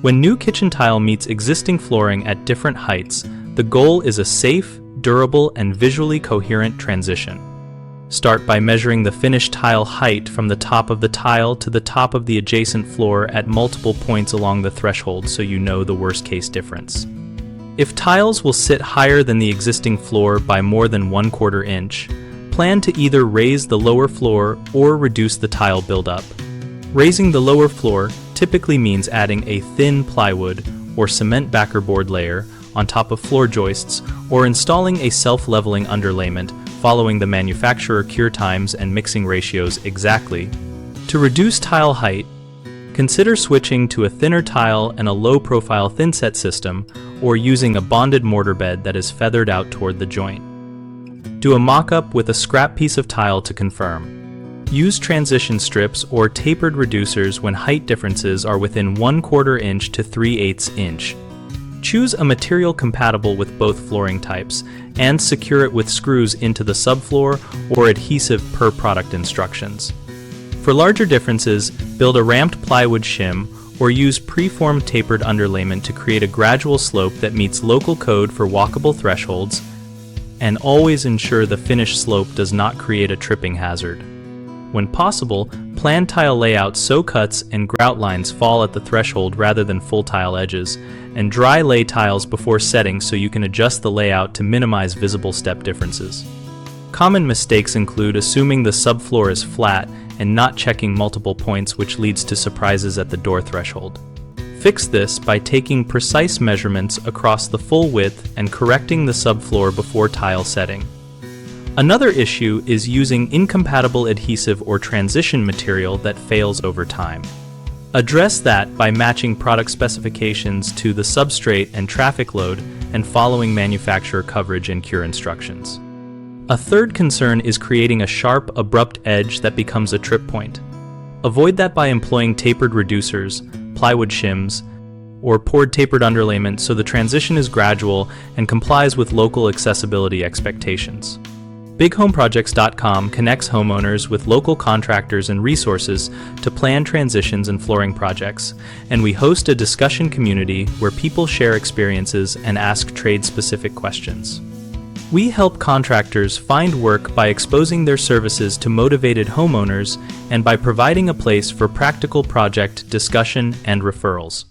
When new kitchen tile meets existing flooring at different heights, the goal is a safe, durable, and visually coherent transition. Start by measuring the finished tile height from the top of the tile to the top of the adjacent floor at multiple points along the threshold so you know the worst-case difference. If tiles will sit higher than the existing floor by more than 1/4 inch, plan to either raise the lower floor or reduce the tile buildup. Raising the lower floor typically means adding a thin plywood or cement backer board layer on top of floor joists or installing a self-leveling underlayment following the manufacturer cure times and mixing ratios exactly. To reduce tile height, consider switching to a thinner tile and a low-profile thinset system or using a bonded mortar bed that is feathered out toward the joint. Do a mock-up with a scrap piece of tile to confirm. Use transition strips or tapered reducers when height differences are within 1/4 inch to 3/8 inch. Choose a material compatible with both flooring types and secure it with screws into the subfloor or adhesive per product instructions. For larger differences, build a ramped plywood shim or use preformed tapered underlayment to create a gradual slope that meets local code for walkable thresholds, and always ensure the finished slope does not create a tripping hazard. When possible, plan tile layout so cuts and grout lines fall at the threshold rather than full tile edges, and dry lay tiles before setting so you can adjust the layout to minimize visible step differences. Common mistakes include assuming the subfloor is flat and not checking multiple points, which leads to surprises at the door threshold. Fix this by taking precise measurements across the full width and correcting the subfloor before tile setting. Another issue is using incompatible adhesive or transition material that fails over time. Address that by matching product specifications to the substrate and traffic load and following manufacturer coverage and cure instructions. A third concern is creating a sharp, abrupt edge that becomes a trip point. Avoid that by employing tapered reducers, plywood shims, or poured tapered underlayment so the transition is gradual and complies with local accessibility expectations. BigHomeProjects.com connects homeowners with local contractors and resources to plan transitions and flooring projects, and we host a discussion community where people share experiences and ask trade-specific questions. We help contractors find work by exposing their services to motivated homeowners and by providing a place for practical project discussion and referrals.